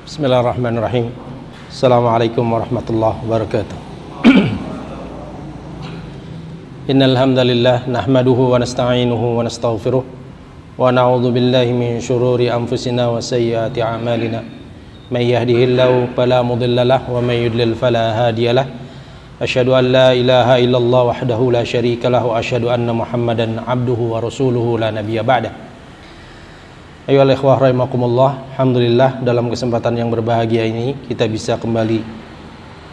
Bismillahirrahmanirrahim. Assalamualaikum warahmatullahi wabarakatuh. Innal hamdalillah nahmaduhu wa nasta'inuhu wa nastaghfiruh wa na'udzu billahi min shururi anfusina wa sayyiati a'malina. May yahdihillahu fala mudilla lahu wa may yudlil fala hadiya lahu. Asyhadu an la ilaha illallah wahdahu la syarika lahu wa asyhadu anna Muhammadan abduhu wa rasuluhu la nabiyya ba'da. Ayolah ikhwah rahimakumullah, alhamdulillah dalam kesempatan yang berbahagia ini kita bisa kembali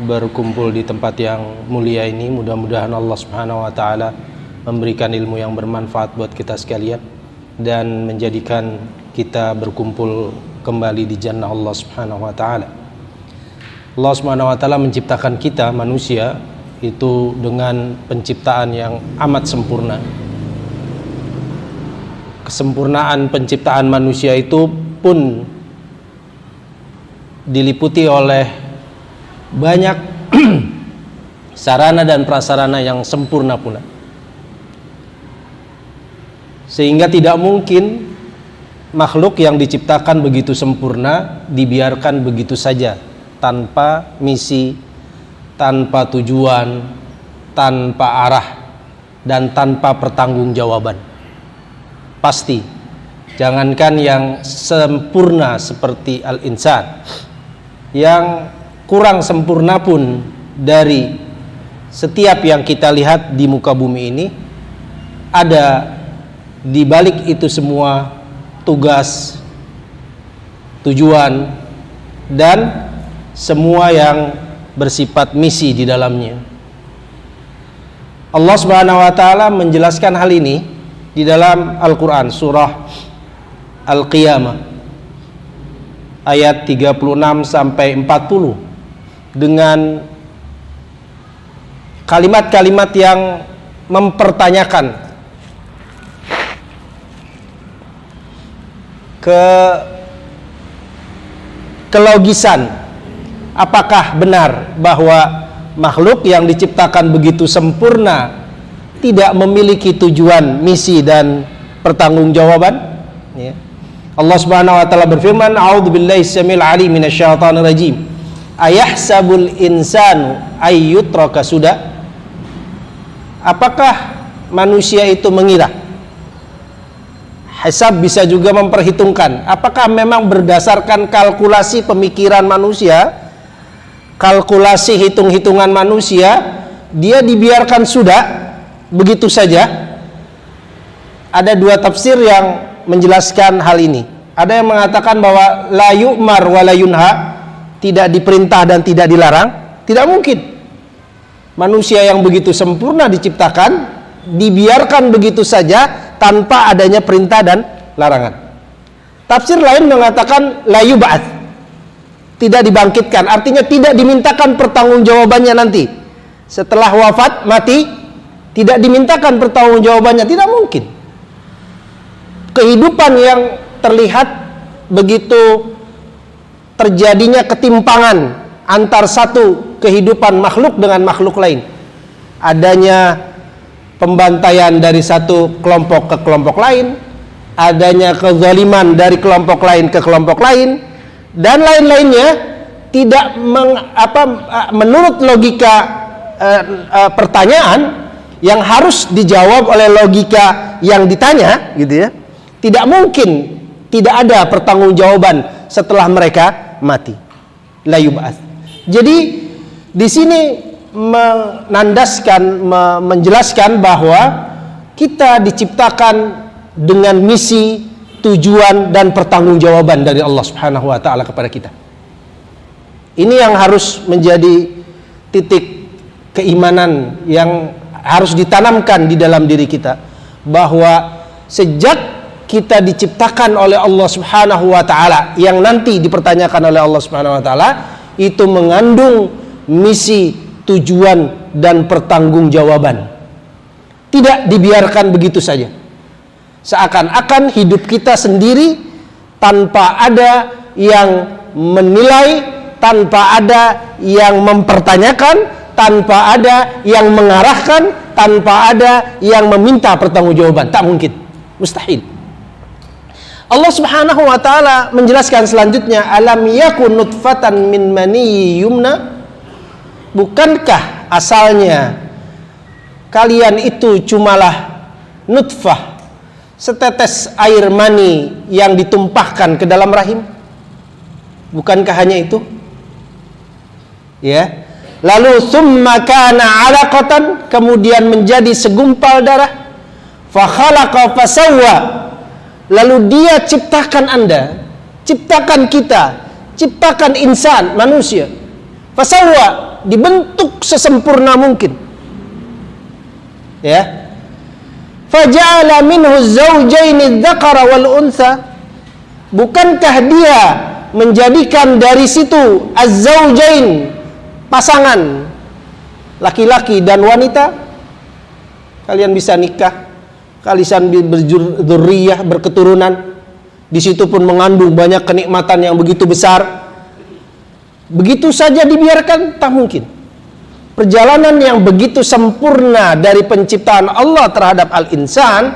berkumpul di tempat yang mulia ini. Mudah-mudahan Allah Subhanahu wa taala memberikan ilmu yang bermanfaat buat kita sekalian dan menjadikan kita berkumpul kembali di jannah Allah Subhanahu wa taala. Allah Subhanahu wa taala menciptakan kita manusia itu dengan penciptaan yang amat sempurna. Kesempurnaan penciptaan manusia itu pun diliputi oleh banyak sarana dan prasarana yang sempurna pula, sehingga tidak mungkin makhluk yang diciptakan begitu sempurna dibiarkan begitu saja tanpa misi, tanpa tujuan, tanpa arah, dan tanpa pertanggungjawaban. Pasti, jangankan yang sempurna seperti al-insan, yang kurang sempurna pun dari setiap yang kita lihat di muka bumi ini, ada di balik itu semua tugas, tujuan, dan semua yang bersifat misi di dalamnya. Allah Subhanahu wa taala menjelaskan hal ini di dalam Al-Quran surah Al-Qiyamah ayat 36 sampai 40 dengan kalimat-kalimat yang mempertanyakan kelogisan, apakah benar bahwa makhluk yang diciptakan begitu sempurna tidak memiliki tujuan, misi, dan pertanggungjawaban. Ya. Allah Subhanahu wa taala berfirman, "A'udzubillahi samil 'alim minasyaitonir rajim. Ayahsabul insanu ayyutraka suda?" Apakah manusia itu mengira? Hisab bisa juga memperhitungkan. Apakah memang berdasarkan kalkulasi pemikiran manusia, kalkulasi hitung-hitungan manusia, dia dibiarkan sudah begitu saja? Ada dua tafsir yang menjelaskan hal ini. Ada yang mengatakan bahwa la yu'mar wa la yunha, tidak diperintah dan tidak dilarang. Tidak mungkin manusia yang begitu sempurna diciptakan dibiarkan begitu saja tanpa adanya perintah dan larangan. Tafsir lain mengatakan la yub'ats, tidak dibangkitkan, artinya tidak dimintakan pertanggungjawabannya nanti setelah wafat, mati. Tidak dimintakan pertanggungjawabannya, tidak mungkin. Kehidupan yang terlihat begitu terjadinya ketimpangan antar satu kehidupan makhluk dengan makhluk lain. Adanya pembantaian dari satu kelompok ke kelompok lain, adanya kezaliman dari kelompok lain ke kelompok lain, dan lain-lainnya tidak menurut logika pertanyaan yang harus dijawab oleh logika yang ditanya, gitu ya. Tidak mungkin tidak ada pertanggungjawaban setelah mereka mati. La yub'ats. Jadi di sini menjelaskan bahwa kita diciptakan dengan misi, tujuan, dan pertanggungjawaban dari Allah Subhanahu wa taala kepada kita. Ini yang harus menjadi titik keimanan yang harus ditanamkan di dalam diri kita, bahwa sejak kita diciptakan oleh Allah Subhanahu wa taala, yang nanti dipertanyakan oleh Allah Subhanahu wa taala, itu mengandung misi, tujuan, dan pertanggungjawaban. Tidak dibiarkan begitu saja. Seakan-akan hidup kita sendiri tanpa ada yang menilai, tanpa ada yang mempertanyakan, tanpa ada yang mengarahkan, tanpa ada yang meminta pertanggungjawaban. Tak mungkin, mustahil. Allah Subhanahu wa taala menjelaskan selanjutnya, alam yakun nutfatan min mani yumna, bukankah asalnya kalian itu cumalah nutfah, setetes air mani yang ditumpahkan ke dalam rahim? Bukankah hanya itu? Ya. Lalu summa kana 'alaqatan, kemudian menjadi segumpal darah, fa khalaqa fasawwa, lalu dia ciptakan Anda, ciptakan kita, ciptakan insan, manusia. Fasawwa, dibentuk sesempurna mungkin. Ya. Faja'ala minhu zawjaini dzakara wal untha, bukankah dia menjadikan dari situ az-zawjain, pasangan laki-laki dan wanita? Kalian bisa nikah, kalian berzuriyah, berketurunan, di situ pun mengandung banyak kenikmatan yang begitu besar. Begitu saja dibiarkan? Tak mungkin. Perjalanan yang begitu sempurna dari penciptaan Allah terhadap al-insan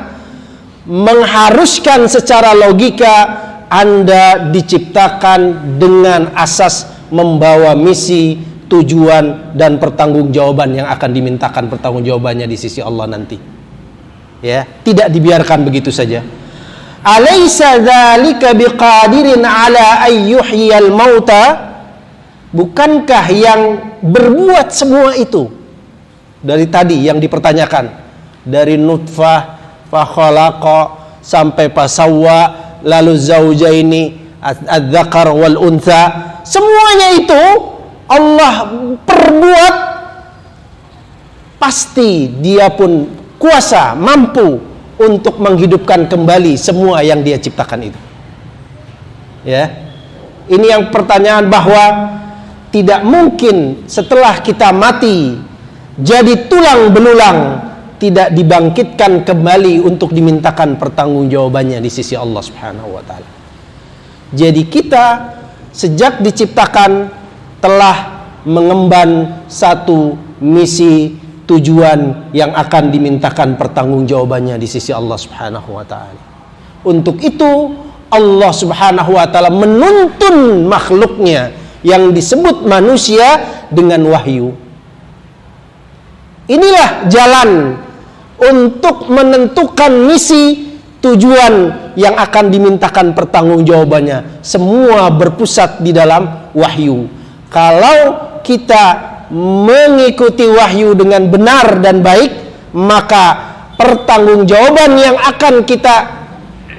mengharuskan secara logika Anda diciptakan dengan asas membawa misi, tujuan, dan pertanggungjawaban yang akan dimintakan pertanggungjawabannya di sisi Allah nanti. Ya, tidak dibiarkan begitu saja. Alaysa dzalika biqadirin ala ayyuhyal mauta, bukankah yang berbuat semua itu dari tadi yang dipertanyakan, dari nutfah fa khalaqa sampai fasawwa, lalu zaujaini adz-dzakar wal untha, semuanya itu Allah perbuat, pasti dia pun kuasa, mampu untuk menghidupkan kembali semua yang dia ciptakan itu. Ya. Ini yang pertanyaan bahwa tidak mungkin setelah kita mati jadi tulang belulang tidak dibangkitkan kembali untuk dimintakan pertanggungjawabannya di sisi Allah Subhanahu wa taala. Jadi kita sejak diciptakan telah mengemban satu misi, tujuan yang akan dimintakan pertanggungjawabannya di sisi Allah Subhanahu wa taala. Untuk itu Allah Subhanahu wa taala menuntun makhluknya yang disebut manusia dengan wahyu. Inilah jalan untuk menentukan misi, tujuan yang akan dimintakan pertanggungjawabannya. Semua berpusat di dalam wahyu. Kalau kita mengikuti wahyu dengan benar dan baik, maka pertanggungjawaban yang akan kita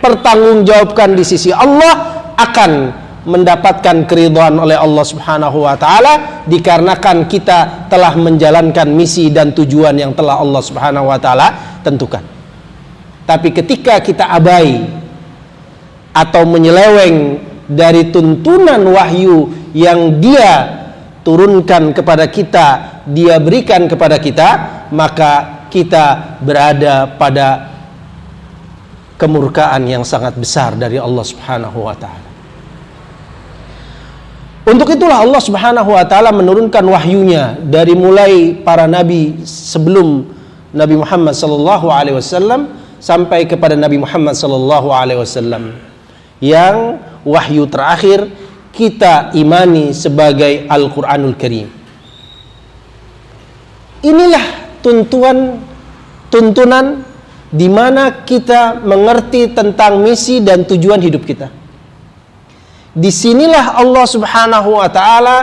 pertanggungjawabkan di sisi Allah akan mendapatkan keridhaan oleh Allah Subhanahu wa taala, dikarenakan kita telah menjalankan misi dan tujuan yang telah Allah Subhanahu wa taala tentukan. Tapi ketika kita abai atau menyeleweng dari tuntunan wahyu yang dia turunkan kepada kita, dia berikan kepada kita, maka kita berada pada kemurkaan yang sangat besar dari Allah Subhanahu wa taala. Untuk itulah Allah Subhanahu wa taala menurunkan wahyunya dari mulai para nabi sebelum Nabi Muhammad sallallahu alaihi wasallam sampai kepada Nabi Muhammad sallallahu alaihi wasallam, yang wahyu terakhir kita imani sebagai Al-Qur'anul Karim. Inilah tuntunan di mana kita mengerti tentang misi dan tujuan hidup kita. Disinilah Allah Subhanahu wa ta'ala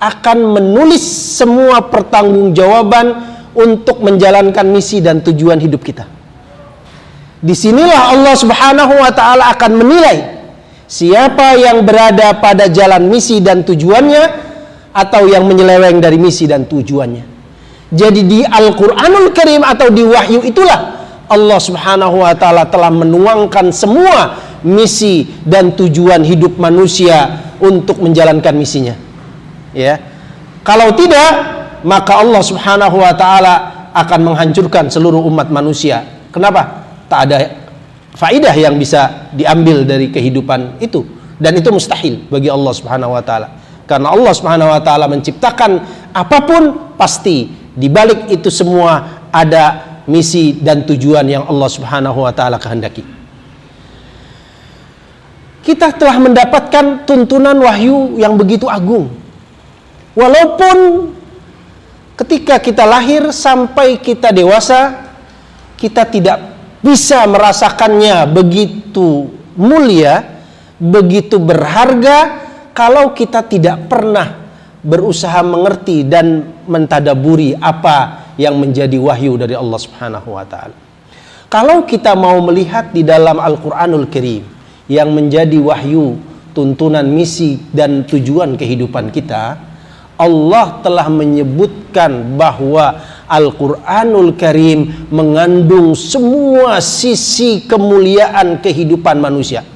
akan menulis semua pertanggungjawaban untuk menjalankan misi dan tujuan hidup kita. Disinilah Allah Subhanahu wa ta'ala akan menilai siapa yang berada pada jalan misi dan tujuannya atau yang menyeleweng dari misi dan tujuannya. Jadi di Al-Qur'anul Karim atau di wahyu itulah Allah Subhanahu wa ta'ala telah menuangkan semua misi dan tujuan hidup manusia untuk menjalankan misinya. Ya. Kalau tidak, maka Allah Subhanahu wa ta'ala akan menghancurkan seluruh umat manusia. Kenapa? Tak ada faidah yang bisa diambil dari kehidupan itu, dan itu mustahil bagi Allah Subhanahu wa ta'ala. Karena Allah Subhanahu wa ta'ala menciptakan apapun, pasti di balik itu semua ada misi dan tujuan yang Allah Subhanahu wa ta'ala kehendaki. kita telah mendapatkan tuntunan wahyu yang begitu agung. Walaupun ketika kita lahir sampai kita dewasa, kita tidak bisa merasakannya begitu mulia, begitu berharga, kalau kita tidak pernah berusaha mengerti dan mentadaburi apa yang menjadi wahyu dari Allah Subhanahu wa ta'ala. Kalau kita mau melihat di dalam Al-Quranul Karim yang menjadi wahyu, tuntunan, misi, dan tujuan kehidupan kita, Allah telah menyebutkan bahwa Al-Quranul Karim mengandung semua sisi kemuliaan kehidupan manusia.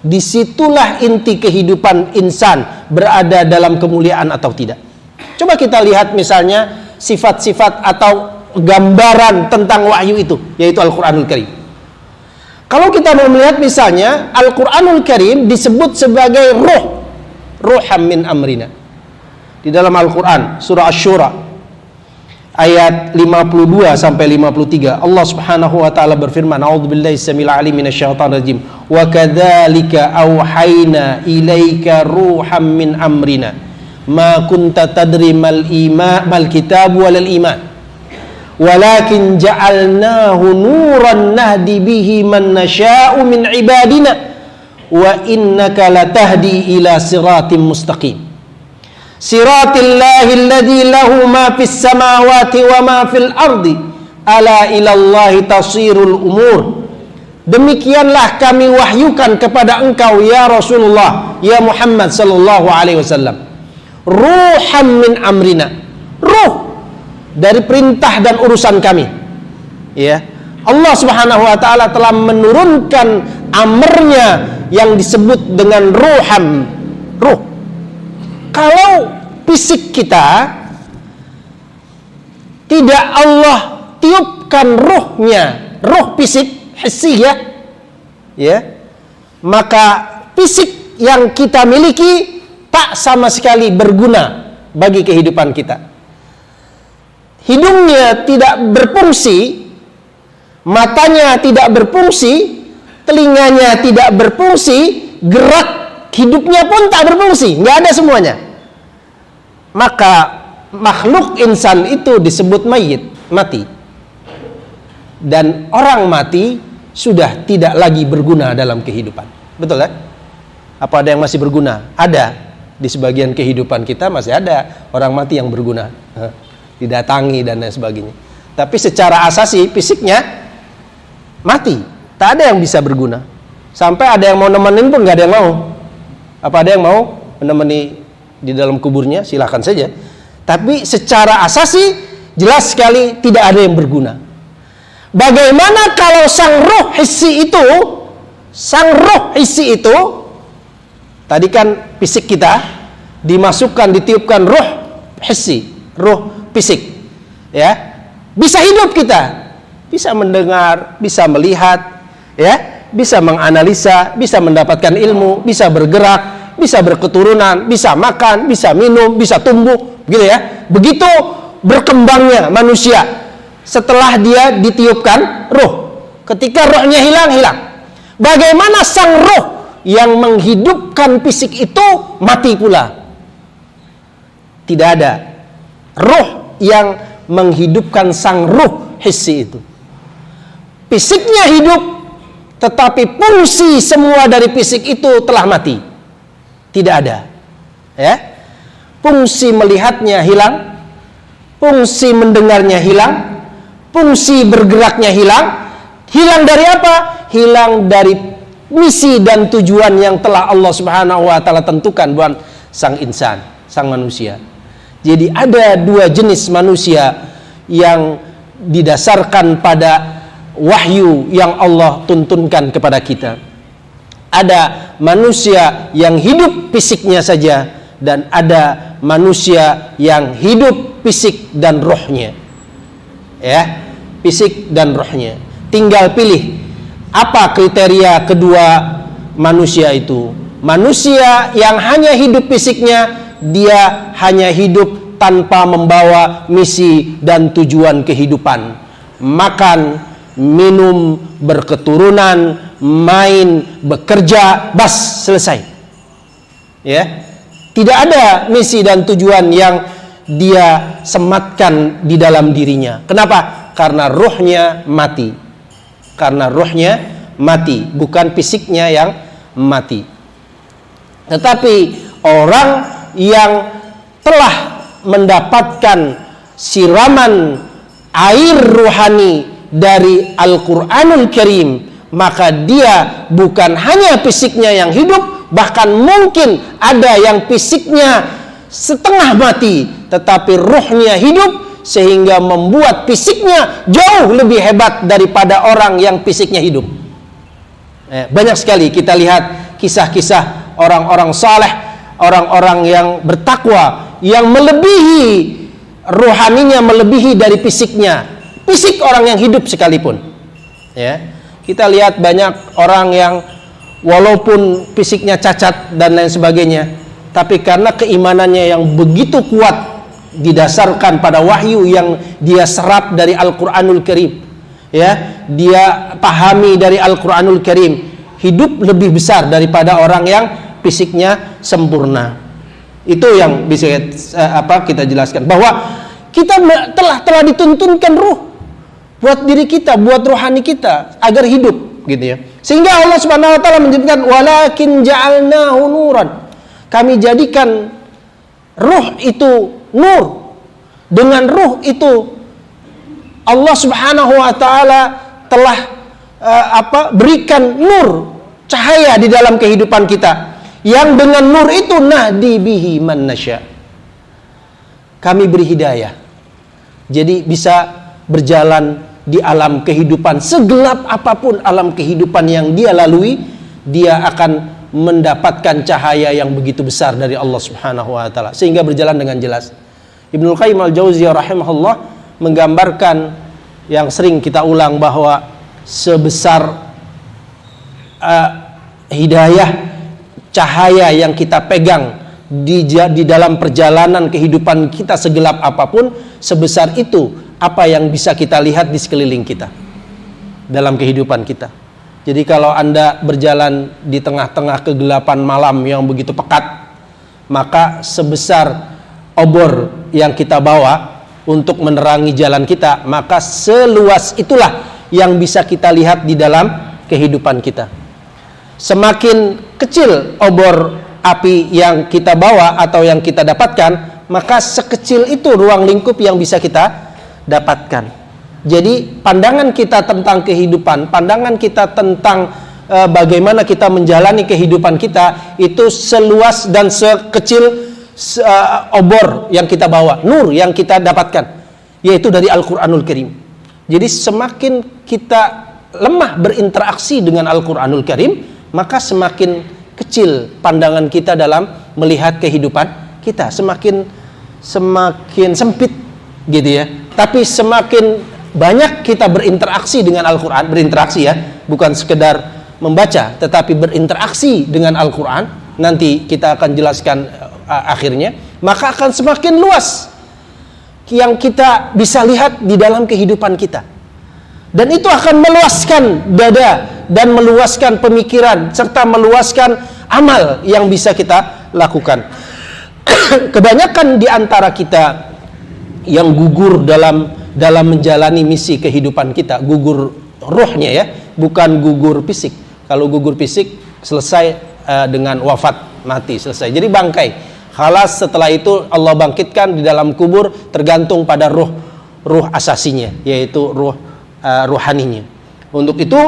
Disitulah inti kehidupan insan berada dalam kemuliaan atau tidak. Coba kita lihat misalnya sifat-sifat atau gambaran tentang wahyu itu, yaitu Al-Quranul Karim. Kalau kita mau melihat misalnya Al-Quranul Karim disebut sebagai ruham min amrina. Di dalam Al-Quran surah Asy-Syura ayat 52 sampai 53, Allah Subhanahu wa taala berfirman, a'udzubillahi samil alim minasyaitonir rajim, wa kadzalika auhayna ilaika ruham min amrina ma kunta tadri mal kitab walal iman walakin ja'alnahu nuran nahdi bihi man nasha'u min ibadina wa innaka latahdi ila siratim mustaqim siratillahi alladzi lahu ma fis samawati wa ma fil ardi ala ilallahi tasirul umur. Demikianlah kami wahyukan kepada engkau ya Rasulullah, ya Muhammad sallallahu alaihi wasallam, ruham min amrina, ruh dari perintah dan urusan kami. Ya, Allah Subhanahu wa taala telah menurunkan amrnya yang disebut dengan ruham, ruh. Kalau fisik kita tidak Allah tiupkan ruhnya, ruh fisik hissiyah, ya, maka fisik yang kita miliki tak sama sekali berguna bagi kehidupan kita. Hidungnya tidak berfungsi, matanya tidak berfungsi, telinganya tidak berfungsi, gerak hidupnya pun tak berfungsi, nggak ada semuanya. Maka makhluk insan itu disebut mayit, mati. Dan orang mati sudah tidak lagi berguna dalam kehidupan. Betul kan? Apa ada yang masih berguna? Ada. Di sebagian kehidupan kita masih ada orang mati yang berguna, didatangi dan lain sebagainya. Tapi secara asasi fisiknya mati, tak ada yang bisa berguna. Sampai ada yang mau nemenin pun nggak ada yang mau. Apa ada yang mau menemani di dalam kuburnya? Silahkan saja. Tapi secara asasi jelas sekali tidak ada yang berguna. Bagaimana kalau sang ruh hissi itu, tadi kan fisik kita dimasukkan, ditiupkan ruh hissi, ruh fisik, ya, bisa hidup kita, bisa mendengar, bisa melihat, ya, bisa menganalisa, bisa mendapatkan ilmu, bisa bergerak, bisa berketurunan, bisa makan, bisa minum, bisa tumbuh, gitu ya. Begitu berkembangnya manusia setelah dia ditiupkan ruh. Ketika rohnya hilang. Bagaimana sang ruh yang menghidupkan fisik itu mati pula? Tidak ada ruh yang menghidupkan sang ruh hissi itu. Fisiknya hidup, tetapi fungsi semua dari fisik itu telah mati. Tidak ada, ya. Fungsi melihatnya hilang, fungsi mendengarnya hilang, fungsi bergeraknya hilang. Hilang dari apa? Hilang dari misi dan tujuan yang telah Allah Subhanahu wa taala tentukan buat sang insan, sang manusia. Jadi ada dua jenis manusia yang didasarkan pada wahyu yang Allah tuntunkan kepada kita. Ada manusia yang hidup fisiknya saja, dan ada manusia yang hidup fisik dan rohnya, ya, fisik dan rohnya. Tinggal pilih apa kriteria kedua manusia itu. Manusia yang hanya hidup fisiknya, dia hanya hidup tanpa membawa misi dan tujuan kehidupan. Makan, minum, berketurunan, main, bekerja, bas, selesai. Ya. Tidak ada misi dan tujuan yang dia sematkan di dalam dirinya. Kenapa? Karena ruhnya mati. Karena ruhnya mati, bukan fisiknya yang mati. Tetapi orang yang telah mendapatkan siraman air ruhani dari Al-Quranul Karim, maka dia bukan hanya fisiknya yang hidup, bahkan mungkin ada yang fisiknya setengah mati, tetapi ruhnya hidup, sehingga membuat fisiknya jauh lebih hebat daripada orang yang fisiknya hidup. Banyak sekali kita lihat kisah-kisah orang-orang saleh, orang-orang yang bertakwa, yang melebihi rohaninya, melebihi dari fisiknya, fisik orang yang hidup sekalipun. Ya, kita lihat banyak orang yang walaupun fisiknya cacat dan lain sebagainya, tapi karena keimanannya yang begitu kuat, didasarkan pada wahyu yang dia serap dari Al-Quranul Karim, ya, dia pahami dari Al-Quranul Karim, hidup lebih besar daripada orang yang fisiknya sempurna. Itu yang bisa kita jelaskan, bahwa kita telah dituntunkan ruh buat diri kita, buat rohani kita agar hidup, gitu ya. Sehingga Allah Subhanahu wa taala menyebutkan walakin ja'alnahu nuran. Kami jadikan ruh itu nur. Dengan ruh itu Allah Subhanahu wa taala telah berikan nur, cahaya di dalam kehidupan kita. Yang dengan nur itu nahdi bihi man nasya. Kami beri hidayah. Jadi bisa berjalan di alam kehidupan, segelap apapun alam kehidupan yang dia lalui, dia akan mendapatkan cahaya yang begitu besar dari Allah Subhanahu wa taala, sehingga berjalan dengan jelas. Ibnul Qayyim al-Jauziyah rahimahullah menggambarkan yang sering kita ulang, bahwa sebesar hidayah, cahaya yang kita pegang di dalam perjalanan kehidupan kita, segelap apapun, sebesar itu apa yang bisa kita lihat di sekeliling kita dalam kehidupan kita. Jadi kalau Anda berjalan di tengah-tengah kegelapan malam yang begitu pekat, maka sebesar obor yang kita bawa untuk menerangi jalan kita, maka seluas itulah yang bisa kita lihat di dalam kehidupan kita. Semakin kecil obor api yang kita bawa atau yang kita dapatkan, maka sekecil itu ruang lingkup yang bisa kita dapatkan. Jadi pandangan kita tentang kehidupan, pandangan kita tentang bagaimana kita menjalani kehidupan kita, itu seluas dan sekecil obor yang kita bawa, nur yang kita dapatkan, yaitu dari Al-Quranul Karim. Jadi semakin kita lemah berinteraksi dengan Al-Quranul Karim, maka semakin kecil pandangan kita dalam melihat kehidupan kita, semakin sempit, gitu ya. Tapi semakin banyak kita berinteraksi dengan Al-Quran, berinteraksi ya, bukan sekedar membaca, tetapi berinteraksi dengan Al-Quran, nanti kita akan jelaskan akhirnya, maka akan semakin luas yang kita bisa lihat di dalam kehidupan kita. Dan itu akan meluaskan dada dan meluaskan pemikiran serta meluaskan amal yang bisa kita lakukan. Kebanyakan di antara kita yang gugur dalam menjalani misi kehidupan kita, gugur ruhnya ya, bukan gugur fisik. Kalau gugur fisik selesai dengan wafat, mati, selesai. Jadi bangkai. Khalas, setelah itu Allah bangkitkan di dalam kubur, tergantung pada ruh asasinya, yaitu ruhaninya. Untuk itu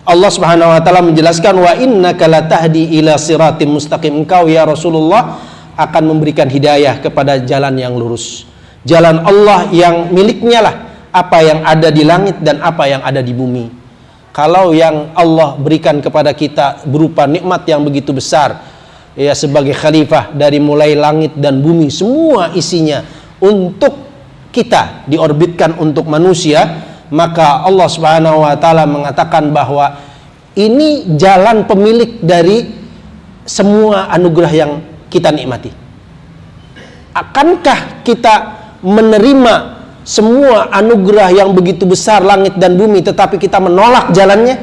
Allah Subhanahu wa taala menjelaskan, wa innaka latahdi ila siratim mustaqim. Engkau ya Rasulullah akan memberikan hidayah kepada jalan yang lurus. Jalan Allah yang miliknya lah apa yang ada di langit dan apa yang ada di bumi. Kalau yang Allah berikan kepada kita berupa nikmat yang begitu besar, ya, sebagai khalifah dari mulai langit dan bumi semua isinya untuk kita, diorbitkan untuk manusia, maka Allah Subhanahu wa taala mengatakan bahwa ini jalan pemilik dari semua anugerah yang kita nikmati. Akankah kita menerima semua anugerah yang begitu besar langit dan bumi tetapi kita menolak jalannya?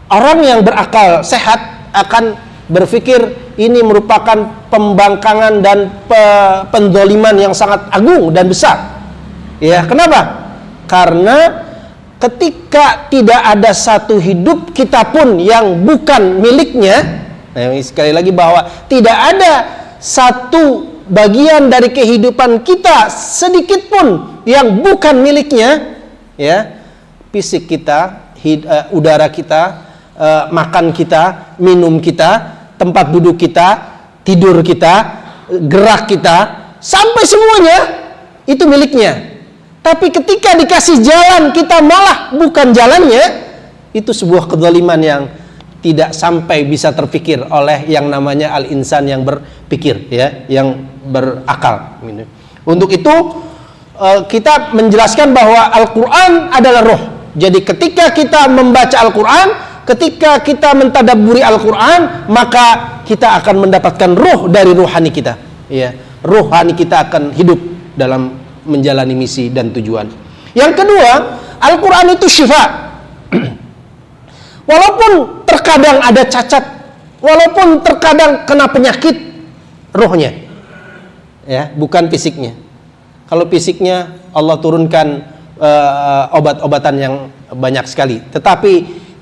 Orang yang berakal sehat akan berpikir ini merupakan pembangkangan dan pendoliman yang sangat agung dan besar. Ya, kenapa? Karena ketika tidak ada satu hidup kita pun yang bukan miliknya, sekali lagi bahwa tidak ada satu bagian dari kehidupan kita sedikit pun yang bukan miliknya, ya, fisik kita, udara kita, makan kita, minum kita, tempat duduk kita, tidur kita, gerak kita, sampai semuanya itu miliknya. Tapi ketika dikasih jalan kita malah bukan jalannya, itu sebuah kezaliman yang tidak sampai bisa terpikir oleh yang namanya al-insan yang berpikir, ya, yang berakal. Untuk itu kita menjelaskan bahwa Al-Quran adalah roh. Jadi ketika kita membaca Al-Quran, ketika kita mentadabburi Al-Quran, maka kita akan mendapatkan roh dari rohani kita, ya. Rohani kita akan hidup dalam menjalani misi dan tujuan. Yang kedua, Al-Quran itu syifa. Walaupun terkadang ada cacat, walaupun terkadang kena penyakit, rohnya, ya, bukan fisiknya. Kalau fisiknya Allah turunkan obat-obatan yang banyak sekali, tetapi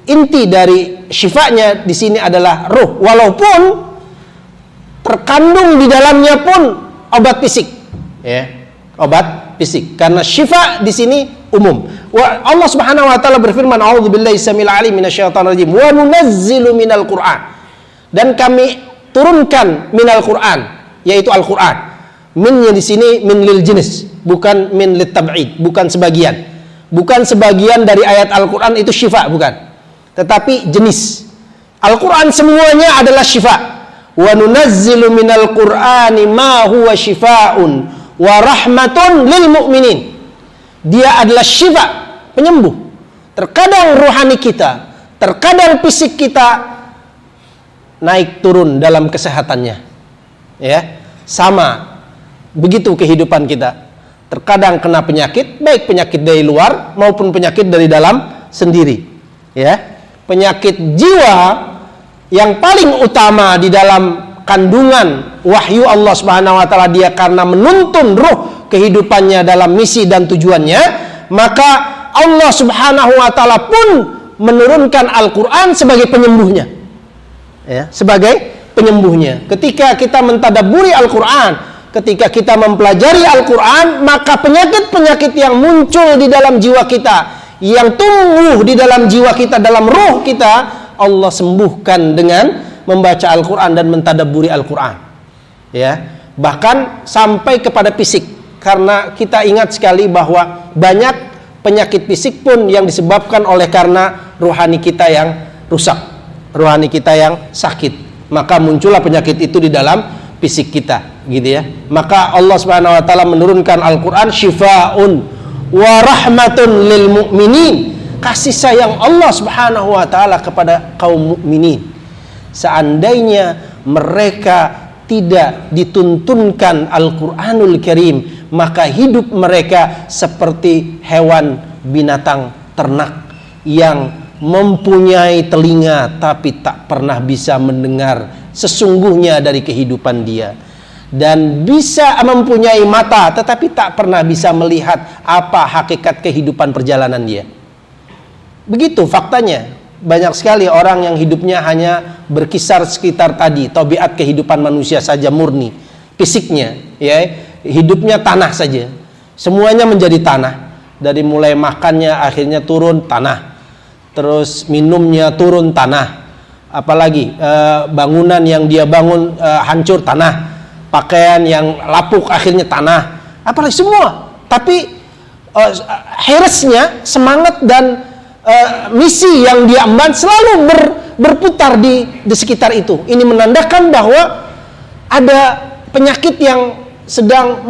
inti dari syifanya di sini adalah roh, walaupun terkandung di dalamnya pun obat fisik, ya, obat fisik. Karena syifa di sini umum. Allah Subhanahu wa taala berfirman, "A'udzubillahi samil alim minasyaitonir rajim. Wa nunazzilu minal Qur'an." Dan kami turunkan minal Qur'an, yaitu Al-Qur'an. Minnya di sini min lil jenis, bukan min lit tab'id, bukan sebagian. Bukan sebagian dari ayat Al-Qur'an itu syifa, bukan. Tetapi jenis. Al-Qur'an semuanya adalah syifa. Wa nunazzilu minal Qur'ani ma huwa syifaa'un wa rahmatun lil mu'minin. Dia adalah syifa, penyembuh. Terkadang rohani kita, terkadang fisik kita naik turun dalam kesehatannya, ya, sama begitu kehidupan kita. Terkadang kena penyakit, baik penyakit dari luar maupun penyakit dari dalam sendiri, ya. Penyakit jiwa yang paling utama di dalam kandungan wahyu Allah Subhanahu wa taala, dia karena menuntun ruh kehidupannya dalam misi dan tujuannya, maka Allah Subhanahu wa taala pun menurunkan Al-Qur'an sebagai penyembuhnya, ya, sebagai penyembuhnya. Ketika kita mentadabburi Al-Qur'an, ketika kita mempelajari Al-Qur'an, maka penyakit-penyakit yang muncul di dalam jiwa kita, yang tumbuh di dalam jiwa kita, dalam ruh kita, Allah sembuhkan dengan membaca Al-Qur'an dan mentadabburi Al-Qur'an, ya. Bahkan sampai kepada fisik. Karena kita ingat sekali bahwa banyak penyakit fisik pun yang disebabkan oleh karena rohani kita yang rusak, rohani kita yang sakit, maka muncullah penyakit itu di dalam fisik kita, gitu ya. Maka Allah Subhanahu wa taala menurunkan Al-Qur'an syifaa'un wa rahmatun lil mu'minin, kasih sayang Allah Subhanahu wa taala kepada kaum mukminin. Seandainya mereka tidak dituntunkan Al-Quranul Karim, maka hidup mereka seperti hewan binatang ternak yang mempunyai telinga tapi tak pernah bisa mendengar sesungguhnya dari kehidupan dia, dan bisa mempunyai mata tetapi tak pernah bisa melihat apa hakikat kehidupan perjalanan dia. Begitu faktanya. Banyak sekali orang yang hidupnya hanya berkisar sekitar tadi, tabiat kehidupan manusia saja murni, fisiknya, ya, hidupnya tanah saja, semuanya menjadi tanah. Dari mulai makannya akhirnya turun tanah, terus minumnya turun tanah, apalagi bangunan yang dia bangun hancur tanah, pakaian yang lapuk akhirnya tanah, apalagi semua. Tapi harusnya semangat dan misi yang dia emban selalu berputar di sekitar itu. Ini menandakan bahwa ada penyakit yang sedang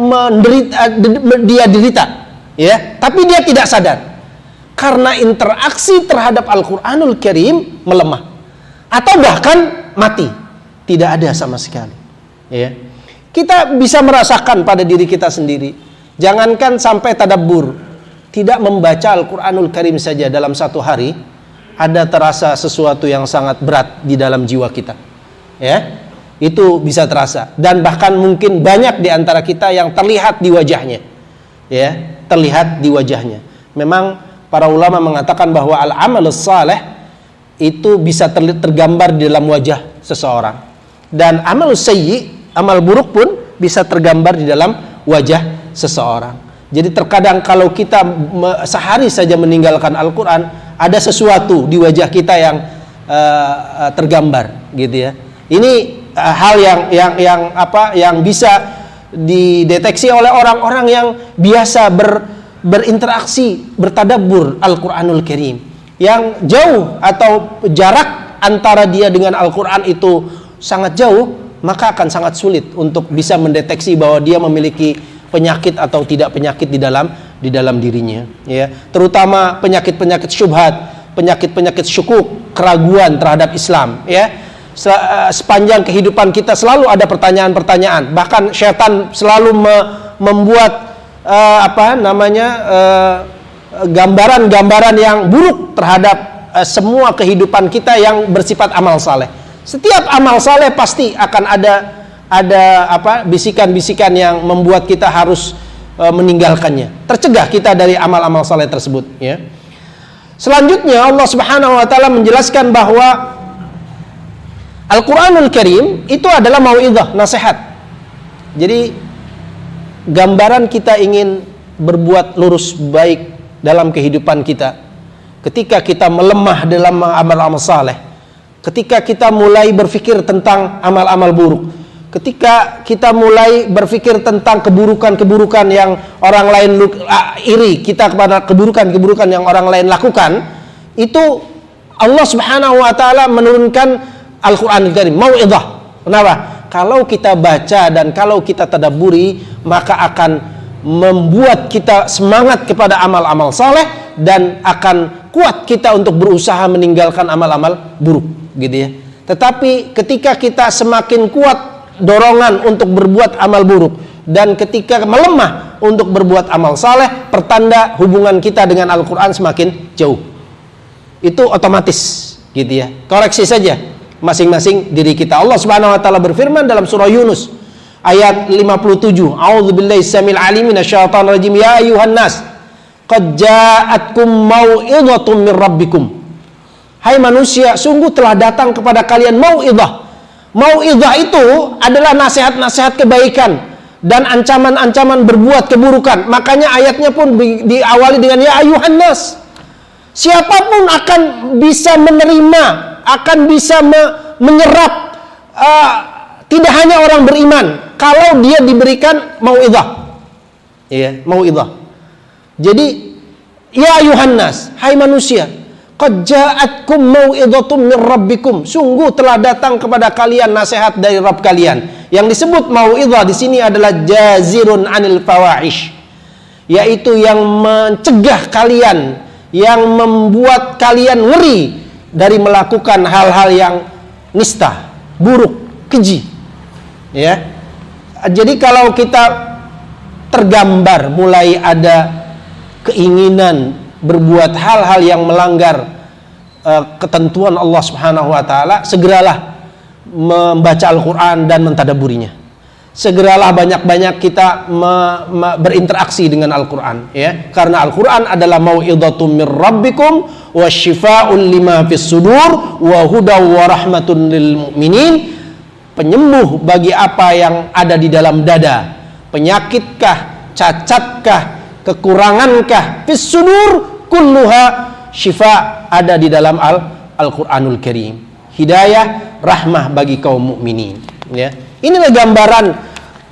dia derita, ya, tapi dia tidak sadar karena interaksi terhadap Al-Quranul Karim melemah atau bahkan mati, tidak ada sama sekali, ya. Kita bisa merasakan pada diri kita sendiri, Jangankan sampai tadabbur, tidak membaca Al-Quranul Karim saja dalam satu hari, ada terasa sesuatu yang sangat berat di dalam jiwa kita. Ya, itu bisa terasa. Dan bahkan mungkin banyak di antara kita yang terlihat di wajahnya. Ya, terlihat di wajahnya. Memang para ulama mengatakan bahwa al-amalus saleh itu bisa tergambar di dalam wajah seseorang. Dan amalus sayyi, amal buruk pun bisa tergambar di dalam wajah seseorang. Jadi terkadang kalau kita sehari saja meninggalkan Al-Quran, ada sesuatu di wajah kita yang tergambar, gitu ya. Ini hal yang bisa dideteksi oleh orang-orang yang biasa berinteraksi, bertadabbur Al-Quranul Karim. Yang jauh atau jarak antara dia dengan Al-Quran itu sangat jauh, maka akan sangat sulit untuk bisa mendeteksi bahwa dia memiliki penyakit atau tidak penyakit di dalam dirinya, ya. Terutama penyakit-penyakit syubhat, penyakit-penyakit syukuk, keraguan terhadap Islam, ya. Sepanjang kehidupan kita selalu ada pertanyaan-pertanyaan. Bahkan syaitan selalu membuat gambaran-gambaran yang buruk terhadap semua kehidupan kita yang bersifat amal saleh. Setiap amal saleh pasti akan ada bisikan-bisikan yang membuat kita harus meninggalkannya. Tercegah kita dari amal-amal saleh tersebut, ya. Selanjutnya Allah Subhanahu wa taala menjelaskan bahwa Al-Quranul Karim itu adalah mau'izah, nasihat. Jadi gambaran kita ingin berbuat lurus baik dalam kehidupan kita, ketika kita melemah dalam amal-amal saleh, ketika kita mulai berpikir tentang amal-amal buruk, ketika kita mulai berpikir tentang keburukan-keburukan yang orang lain iri kita kepada keburukan-keburukan yang orang lain lakukan, itu Allah Subhanahu wa taala menurunkan Al-Quran Al-Karim, mau'izah. Kenapa? Kalau kita baca dan kalau kita tadabburi, maka akan membuat kita semangat kepada amal-amal saleh dan akan kuat kita untuk berusaha meninggalkan amal-amal buruk, gitu ya. Tetapi ketika kita semakin kuat dorongan untuk berbuat amal buruk dan ketika melemah untuk berbuat amal saleh, pertanda hubungan kita dengan Al-Quran semakin jauh. Itu otomatis, gitu ya. Koreksi saja masing-masing diri kita. Allah Subhanahu wa taala berfirman dalam surah Yunus ayat 57, A'udzubillahi samil alim minasyaitonir rajim, ya ayuhan nas qad ja'atkum mau'izatun mir rabbikum. Hai manusia, sungguh telah datang kepada kalian mau'izah. Mau'izah itu adalah nasihat-nasihat kebaikan dan ancaman-ancaman berbuat keburukan. Makanya ayatnya pun diawali dengan ya ayuhan nas. Siapapun akan bisa menerima, akan bisa menyerap, tidak hanya orang beriman, kalau dia diberikan mau'izah, ya, mau'izah. Jadi ya ayuhan nas, hai manusia, qad ja'atkum mau'izatun mir rabbikum, sungguh telah datang kepada kalian nasihat dari Rabb kalian. Yang disebut mau'izah di sini adalah jazirun anil fawahish, yaitu yang mencegah kalian, yang membuat kalian ngeri dari melakukan hal-hal yang nista, buruk, keji, ya. Jadi kalau kita tergambar mulai ada keinginan berbuat hal-hal yang melanggar ketentuan Allah Subhanahu wa taala, segeralah membaca Al-Quran dan mentadabburinya. Segeralah banyak-banyak kita berinteraksi dengan Al-Quran, ya. Karena Al-Quran adalah mau'izatun mir rabbikum wa syifa'un lima fis sudur wa hudaw wa rahmatun lil mu'minin, penyembuh bagi apa yang ada di dalam dada, penyakitkah, cacatkah, kekurangankah, fis sudur kulluha syifa, ada di dalam Al-Quranul Karim, hidayah, rahmah bagi kaum mukminin, ya. Inilah gambaran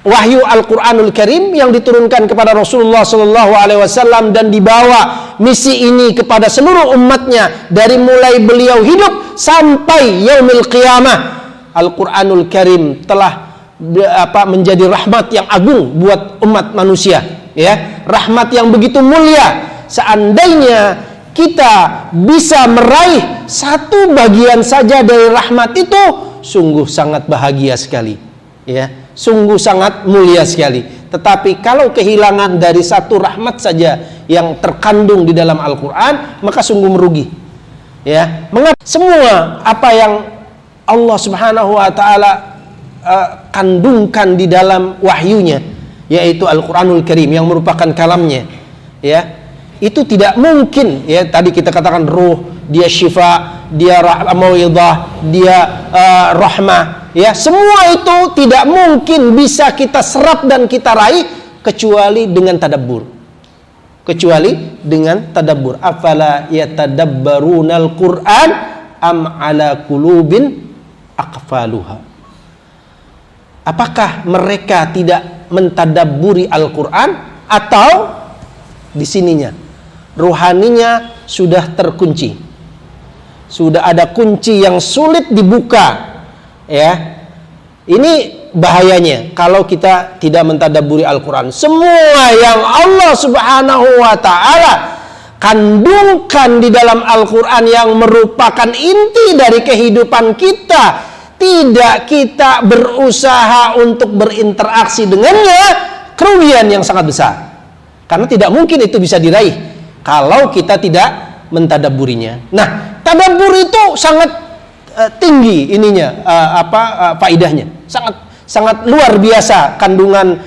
wahyu Al-Quranul Karim yang diturunkan kepada Rasulullah SAW dan dibawa misi ini kepada seluruh umatnya dari mulai beliau hidup sampai yaumil qiyamah. Al-Quranul Karim telah menjadi rahmat yang agung buat umat manusia, ya, rahmat yang begitu mulia. Seandainya kita bisa meraih satu bagian saja dari rahmat itu, sungguh sangat bahagia sekali, ya. sungguh sangat mulia sekali. Tetapi kalau kehilangan dari satu rahmat saja yang terkandung di dalam Al-Quran, maka sungguh merugi. Ya, mengapa semua apa yang Allah Subhanahu wa taala kandungkan di dalam wahyunya, yaitu Al-Quranul Karim yang merupakan kalamnya, ya, itu tidak mungkin, ya, tadi kita katakan ruh, dia syifa, dia mau'izah, dia rahmah, ya, semua itu tidak mungkin bisa kita serap dan kita raih kecuali dengan tadabbur. Afala yatadabbarunal Qur'an am ala qulubin aqfaluha. Apakah mereka tidak mentadabburi Al-Quran, atau di sininya ruhaninya sudah terkunci, sudah ada kunci yang sulit dibuka, ya. Ini bahayanya kalau kita tidak mentadabburi Al-Quran. Semua yang Allah Subhanahu wa ta'ala kandungkan di dalam Al-Quran yang merupakan inti dari kehidupan kita, tidak kita berusaha untuk berinteraksi dengannya, kerugian yang sangat besar. Karena tidak mungkin itu bisa diraih kalau kita tidak mentadabburinya. Nah, tadabbur itu sangat tinggi ininya, faidahnya. Sangat luar biasa kandungan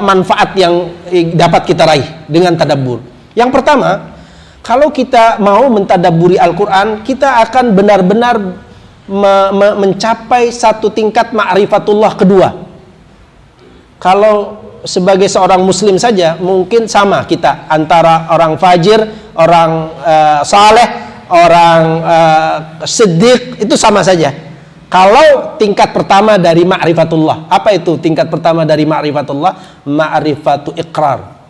manfaat yang dapat kita raih dengan tadabbur. Yang pertama, kalau kita mau mentadabburi Al-Quran, kita akan benar-benar mencapai satu tingkat ma'rifatullah kedua. Kalau sebagai seorang muslim saja mungkin sama kita antara orang fajir, orang saleh, orang siddiq, itu sama saja. Kalau tingkat pertama dari ma'rifatullah, apa itu tingkat pertama dari ma'rifatullah? Ma'rifatu iqrar,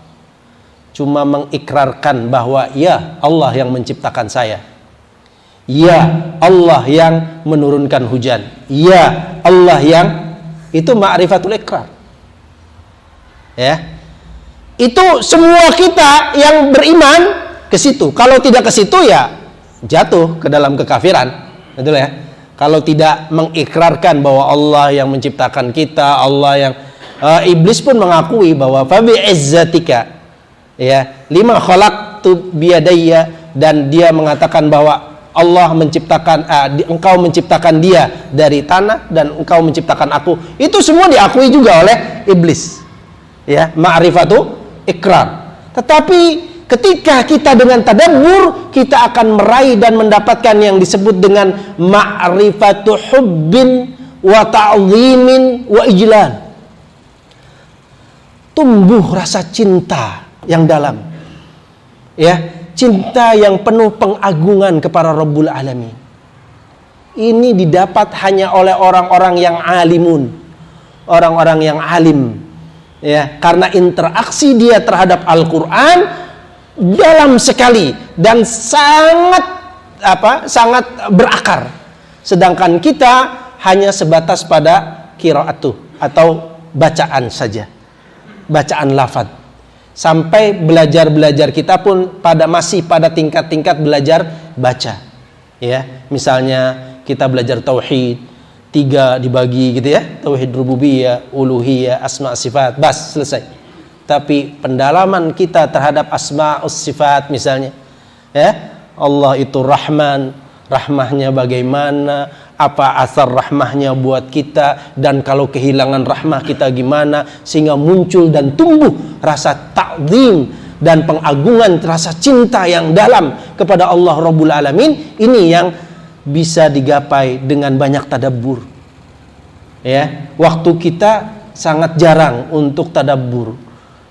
cuma mengikrarkan bahwa ya Allah yang menciptakan saya, ya Allah yang menurunkan hujan, ya Allah yang, itu ma'rifatul ikrar, ya. Itu semua kita yang beriman ke situ. Kalau tidak ke situ, ya jatuh ke dalam kekafiran, betul ya. Kalau tidak mengikrarkan bahwa Allah yang menciptakan kita, Allah yang iblis pun mengakui bahwa fa bi izzatika, ya, lima khalaqtu biyadayya, dan dia mengatakan bahwa Allah menciptakan, engkau menciptakan dia dari tanah dan engkau menciptakan aku. Itu semua diakui juga oleh iblis, ya, ma'rifatu ikrar. Tetapi ketika kita dengan tadabbur, kita akan meraih dan mendapatkan yang disebut dengan ma'rifatu hubbin wa ta'zimin wa ijlal. Tumbuh rasa cinta yang dalam, ya, cinta yang penuh pengagungan kepada Rabbul Alamin. Ini didapat hanya oleh orang-orang yang alimun, orang-orang yang alim, ya, karena interaksi dia terhadap Al-Quran dalam sekali dan sangat berakar. Sedangkan kita hanya sebatas pada qiraatu atau bacaan saja, bacaan lafaz. Sampai belajar kita pun masih pada tingkat-tingkat belajar baca, ya. Misalnya kita belajar tauhid, 3 dibagi gitu, ya, tauhid rububiyah, uluhiyah, asma sifat, bas, selesai. Tapi pendalaman kita terhadap asma sifat misalnya, ya, Allah itu Rahman, rahmahnya bagaimana, apa asar rahmahnya buat kita, dan kalau kehilangan rahmah kita gimana, sehingga muncul dan tumbuh rasa ta'zim dan pengagungan, rasa cinta yang dalam kepada Allah Rabbul Alamin. Ini yang bisa digapai dengan banyak tadabbur, ya. Waktu kita sangat jarang untuk tadabbur.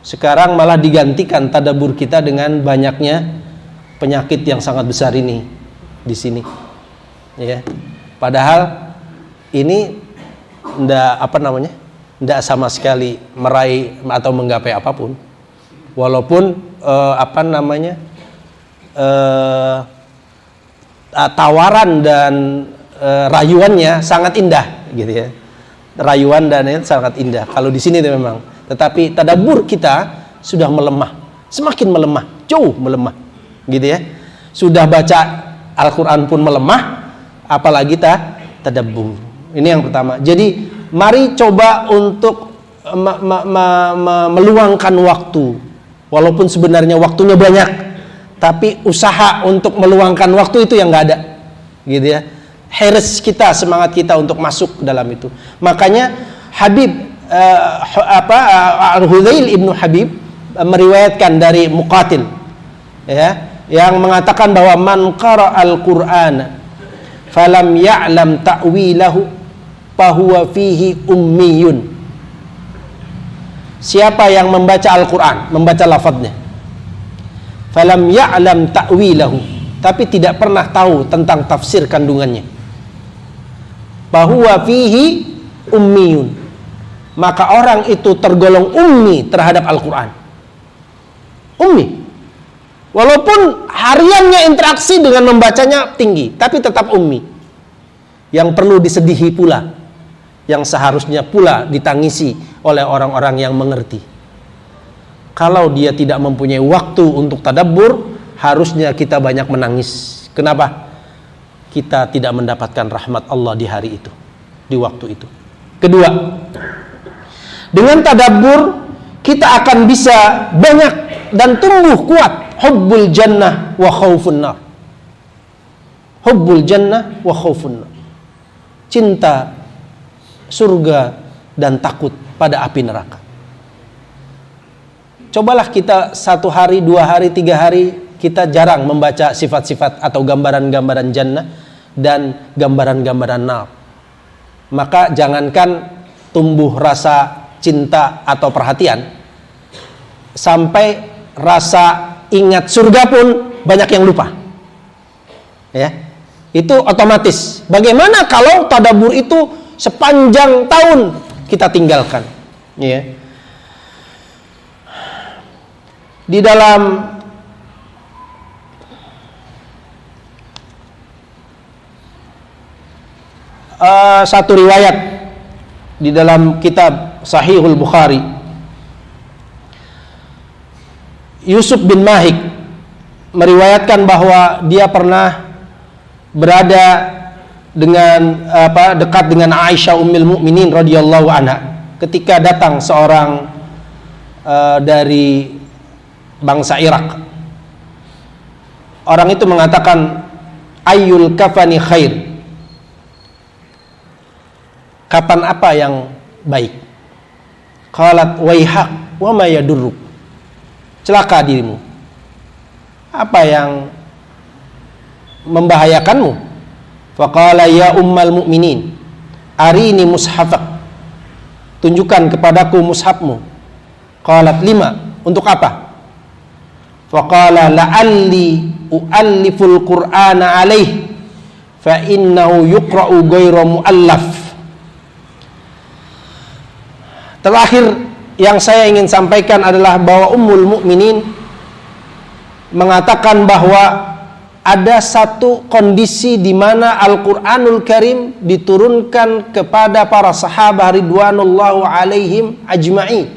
Sekarang malah digantikan tadabbur kita dengan banyaknya penyakit yang sangat besar ini di sini, ya. Padahal ini ndak sama sekali meraih atau menggapai apapun. Walaupun tawaran dan rayuannya sangat indah, gitu ya. Rayuan dan itu sangat indah kalau di sini memang. Tetapi tadabbur kita sudah melemah, semakin melemah, jauh melemah, gitu ya. Sudah baca Al-Quran pun melemah, apalagi tadabbur. Ini yang pertama. Jadi mari coba untuk meluangkan waktu. Walaupun sebenarnya waktunya banyak, tapi usaha untuk meluangkan waktu itu yang nggak ada, gitu ya. Harus kita, semangat kita untuk masuk ke dalam itu. Makanya Habib Al-Hudzail ibnu Habib meriwayatkan dari Muqatil, ya, yang mengatakan bahwa man qara al-Qur'ana falam ya'lam ta'wilahu fahuwa fihi ummiyun. Siapa yang membaca Al-Quran, membaca lafadznya, falam ya'lam ta'wilahu, tapi tidak pernah tahu tentang tafsir kandungannya, fahuwa fihi ummiyun, maka orang itu tergolong ummi terhadap Al-Quran. Ummi, walaupun hariannya interaksi dengan membacanya tinggi, tapi tetap ummi. Yang perlu disedihi pula, yang seharusnya pula ditangisi oleh orang-orang yang mengerti. Kalau dia tidak mempunyai waktu untuk tadabbur, harusnya kita banyak menangis. Kenapa? Kita tidak mendapatkan rahmat Allah di hari itu, di waktu itu. Kedua, dengan tadabbur kita akan bisa banyak dan tumbuh kuat hubbul jannah wa khaufun nar. Hubbul jannah wa khaufun nar. Cinta surga dan takut pada api neraka. Cobalah kita 1 hari, 2 hari, 3 hari kita jarang membaca sifat-sifat atau gambaran-gambaran jannah dan gambaran-gambaran nar. Maka jangankan tumbuh rasa cinta atau perhatian, sampai rasa ingat surga pun banyak yang lupa. Ya, itu otomatis. Bagaimana kalau tadabbur itu sepanjang tahun kita tinggalkan, ya. Di dalam satu riwayat di dalam kitab Sahihul Bukhari, Yusuf bin Mahik meriwayatkan bahwa dia pernah berada dekat dengan Aisyah Ummul Mukminin radhiyallahu anha ketika datang seorang dari bangsa Irak. Orang itu mengatakan, ayyul kafani khair, kapan apa yang baik? Qalat waihak wa ma yadurruk, celaka dirimu, apa yang membahayakanmu? Faqala ya ummal mu'minin arini mushafak, tunjukkan kepadaku mushafmu. Qalat lima, untuk apa? Faqala la'alli u'alliful qur'ana alaih fa innahu yuqra'u ghairu mu'allaf. Terakhir yang saya ingin sampaikan adalah bahwa Ummul Mukminin mengatakan bahwa ada satu kondisi di mana Al-Quranul Karim diturunkan kepada para sahabat ridwanullahu alaihim ajma'i.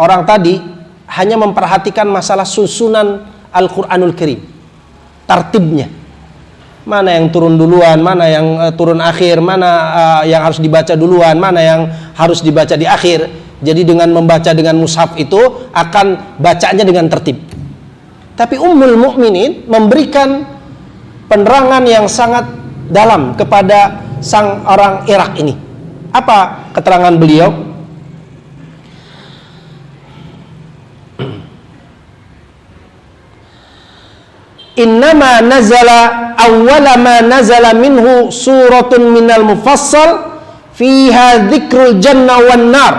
Orang tadi hanya memperhatikan masalah susunan Al-Quranul Karim, tartibnya, mana yang turun duluan, mana yang turun akhir, mana yang harus dibaca duluan, mana yang harus dibaca di akhir. Jadi dengan membaca dengan mushaf itu akan bacanya dengan tertib. Tapi Ummul Mukminin memberikan penerangan yang sangat dalam kepada sang orang Irak ini. Apa keterangan beliau? Innama nazala awwala ma nazala minhu suratun minal mufassal fiha dzikrul jannah wan nar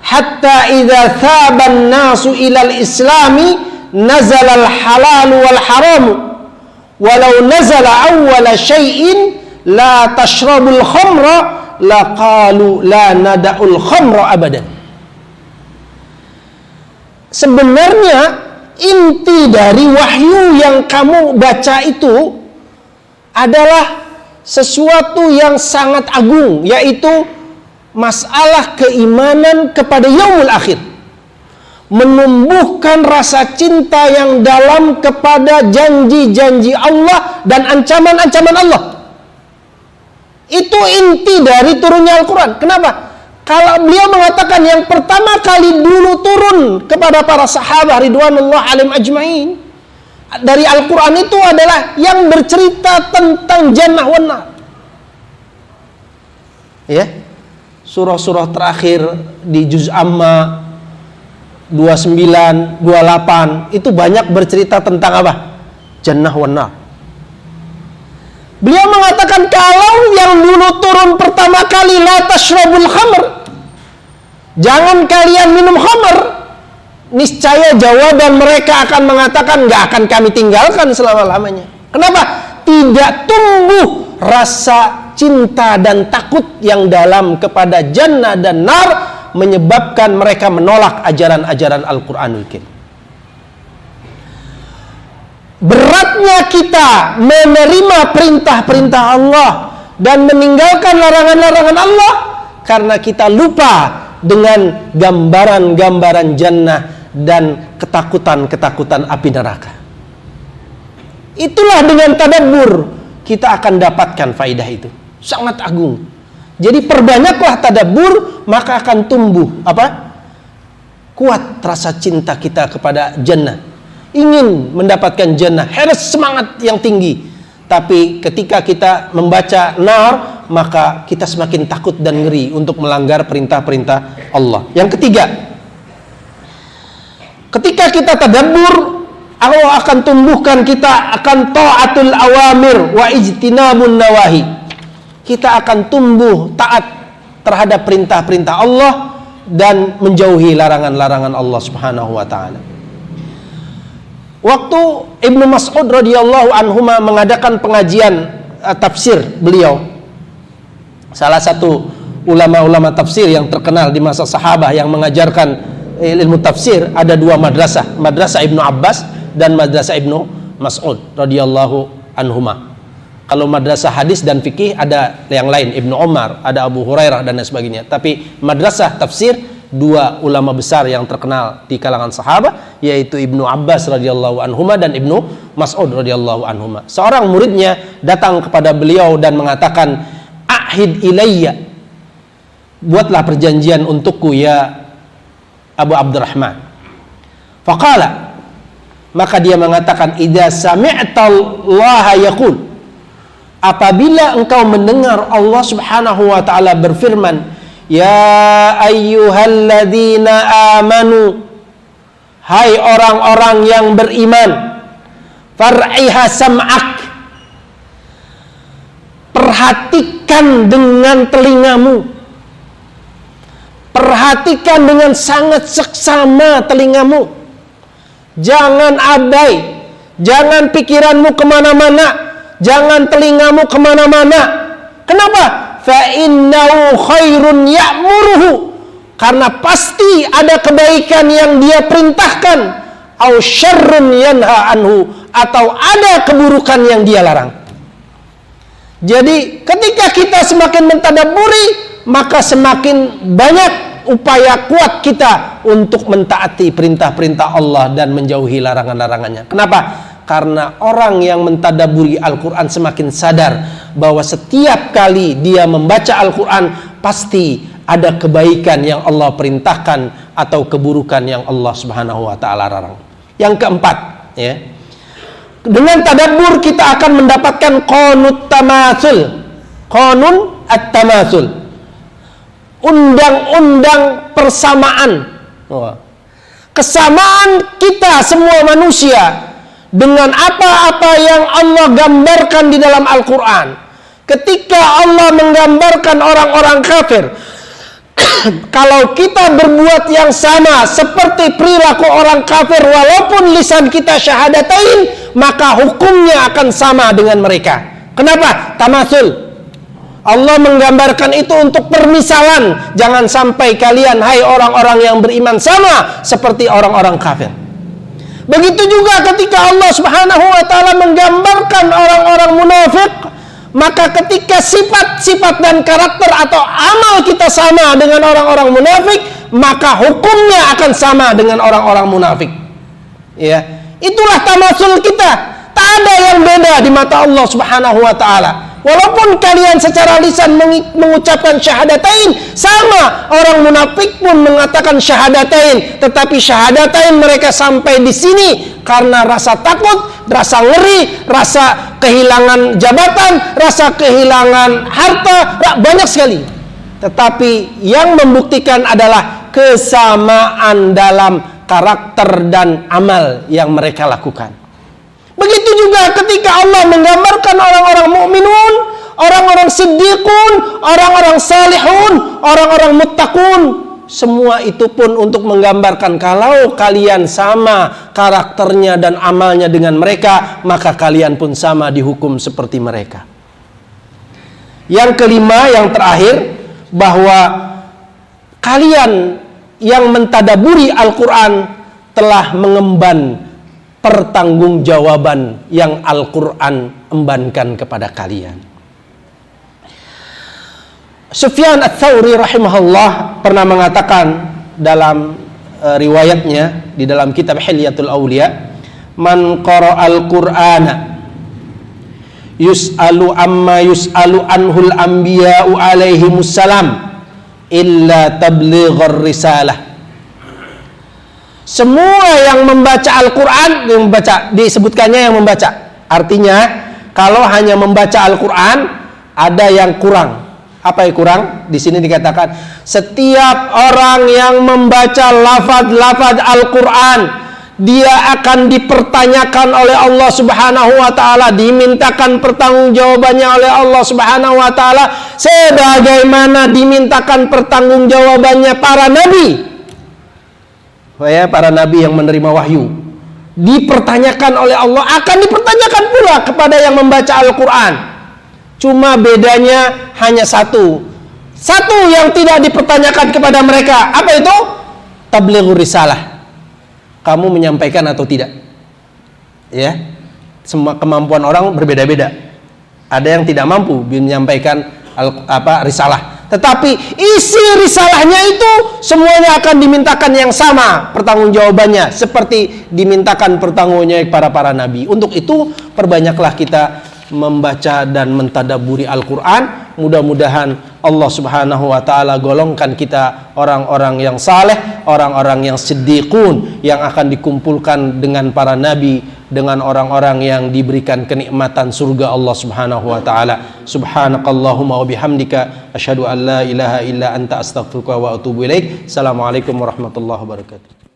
hatta idza thaba an-nasu ilal islami nazala al-halal wal haram walau nazala awwala syai'in la tashrabul khamra la qalu la nada'ul khamra abadan. Sebenarnya inti dari wahyu yang kamu baca itu adalah sesuatu yang sangat agung, yaitu masalah keimanan kepada yaumul akhir, menumbuhkan rasa cinta yang dalam kepada janji-janji Allah dan ancaman-ancaman Allah. Itu inti dari turunnya Al-Quran. Kenapa? Kalau beliau mengatakan yang pertama kali dulu turun kepada para sahabat ridwanullah alaihim ajma'in dari Al-Quran itu adalah yang bercerita tentang jannah wan nar. Ya, surah-surah terakhir di juz amma 29, 28 itu banyak bercerita tentang apa? Jannah wan nar. Beliau mengatakan kalau yang dulu turun pertama kali la tashrabul khamr, jangan kalian minum khamr, niscaya jawaban mereka akan mengatakan nggak akan kami tinggalkan selama-lamanya. Kenapa? Tidak tumbuh rasa cinta dan takut yang dalam kepada jannah dan nar menyebabkan mereka menolak ajaran-ajaran Al-Quranul Karim. Beratnya kita menerima perintah-perintah Allah dan meninggalkan larangan-larangan Allah karena kita lupa dengan gambaran-gambaran jannah dan ketakutan-ketakutan api neraka. Itulah dengan tadabbur kita akan dapatkan faidah itu. Sangat agung. Jadi perbanyaklah tadabbur, maka akan tumbuh apa? Kuat rasa cinta kita kepada jannah. Ingin mendapatkan jannah, harus semangat yang tinggi. Tapi ketika kita membaca nar, maka kita semakin takut dan ngeri untuk melanggar perintah-perintah Allah. Yang ketiga, ketika kita tadabbur, Allah akan tumbuhkan kita akan ta'atul awamir wa ijtinabun nawahi. Kita akan tumbuh taat terhadap perintah-perintah Allah dan menjauhi larangan-larangan Allah Subhanahu wa taala. Waktu Ibnu Mas'ud radhiyallahu anhuma mengadakan pengajian tafsir beliau, salah satu ulama-ulama tafsir yang terkenal di masa sahabah yang mengajarkan ilmu tafsir, ada dua madrasah, madrasah Ibnu Abbas dan madrasah Ibnu Mas'ud radhiyallahu anhuma. Kalau madrasah hadis dan fikih ada yang lain, Ibnu Umar, ada Abu Hurairah dan lain sebagainya. Tapi madrasah tafsir dua ulama besar yang terkenal di kalangan sahabat, yaitu Ibnu Abbas radhiyallahu anhuma dan Ibnu Mas'ud radhiyallahu anhuma. Seorang muridnya datang kepada beliau dan mengatakan, "Ahid ilayya." Buatlah perjanjian untukku ya Abu Abdurrahman. Faqala, maka dia mengatakan, "Idza sami'ta Allah yaqul." Apabila engkau mendengar Allah Subhanahu wa taala berfirman, "Ya ayyuhalladzina amanu," hai orang-orang yang beriman, far'iha sam'ak, perhatikan dengan telingamu, perhatikan dengan sangat seksama telingamu, jangan abai, jangan pikiranmu kemana-mana, jangan telingamu kemana-mana. Kenapa? Fa'innahu khairun ya'muruhu, karena pasti ada kebaikan yang dia perintahkan, au syarrun yanha anhu, atau ada keburukan yang dia larang. Jadi ketika kita semakin mentadabburi, maka semakin banyak upaya kuat kita untuk mentaati perintah-perintah Allah dan menjauhi larangan-larangannya. Kenapa? Karena orang yang mentadabburi Al-Quran semakin sadar bahwa setiap kali dia membaca Al-Quran pasti ada kebaikan yang Allah perintahkan atau keburukan yang Allah Subhanahu wa taala larang. Yang keempat, ya. Dengan tadabbur kita akan mendapatkan qanut tamatsul. Qanun at-tamatsul. Undang-undang persamaan. Kesamaan kita semua manusia dengan apa-apa yang Allah gambarkan di dalam Al-Quran. Ketika Allah menggambarkan orang-orang kafir, kalau kita berbuat yang sama seperti perilaku orang kafir walaupun lisan kita syahadatain, maka hukumnya akan sama dengan mereka. Kenapa? Tamatsul. Allah menggambarkan itu untuk permisalan. Jangan sampai kalian, hai orang-orang yang beriman, sama seperti orang-orang kafir. Begitu juga ketika Allah Subhanahu wa taala menggambarkan orang-orang munafik, maka ketika sifat-sifat dan karakter atau amal kita sama dengan orang-orang munafik, maka hukumnya akan sama dengan orang-orang munafik. Ya, itulah tamatsul kita. Tak ada yang beda di mata Allah Subhanahu wa taala. Walaupun kalian secara lisan mengucapkan syahadatain, sama orang munafik pun mengatakan syahadatain, tetapi syahadatain mereka sampai di sini karena rasa takut, rasa ngeri, rasa kehilangan jabatan, rasa kehilangan harta, banyak sekali. Tetapi yang membuktikan adalah kesamaan dalam karakter dan amal yang mereka lakukan. Begitu juga ketika Allah menggambarkan orang-orang mukminun, orang-orang siddiqun, orang-orang salihun, orang-orang muttaqun. Semua itu pun untuk menggambarkan kalau kalian sama karakternya dan amalnya dengan mereka, maka kalian pun sama dihukum seperti mereka. Yang kelima, yang terakhir, bahwa kalian yang mentadaburi Al-Quran telah mengemban pertanggungjawaban yang Al-Quran embankan kepada kalian. Sufyan Ats-Tsauri rahimahullah pernah mengatakan dalam riwayatnya di dalam kitab Hilyatul Auliya, man qara'al Qur'ana yus'alu amma yus'alu anhul anbiya'u alaihimus salam illa tablighar risalah. Semua yang membaca Al-Quran, yang membaca, disebutkannya yang membaca. Artinya, kalau hanya membaca Al-Quran, ada yang kurang. Apa yang kurang? Di sini dikatakan, setiap orang yang membaca lafaz-lafaz Al-Quran, dia akan dipertanyakan oleh Allah Subhanahu wa Ta'ala, dimintakan pertanggungjawabannya oleh Allah Subhanahu wa Ta'ala, sebagaimana dimintakan pertanggungjawabannya para nabi. Ya, para nabi yang menerima wahyu dipertanyakan oleh Allah, akan dipertanyakan pula kepada yang membaca Al-Quran. Cuma bedanya hanya satu yang tidak dipertanyakan kepada mereka. Apa itu? Tablighur risalah. Kamu menyampaikan atau tidak? Ya, semua kemampuan orang berbeda-beda. Ada yang tidak mampu menyampaikan risalah. Tetapi isi risalahnya itu semuanya akan dimintakan yang sama pertanggungjawabannya, seperti dimintakan pertanggungjawabannya para nabi. Untuk itu perbanyaklah kita membaca dan mentadaburi Al-Quran. Mudah-mudahan Allah Subhanahu wa Ta'ala golongkan kita orang-orang yang saleh, orang-orang yang siddiqun, yang akan dikumpulkan dengan para nabi, dengan orang-orang yang diberikan kenikmatan surga Allah Subhanahu wa Ta'ala. Subhanakallahumma wa bihamdika asyhadu an la ilaha illa anta astaghfiruka wa atubu ilaik. Assalamualaikum warahmatullahi wabarakatuh.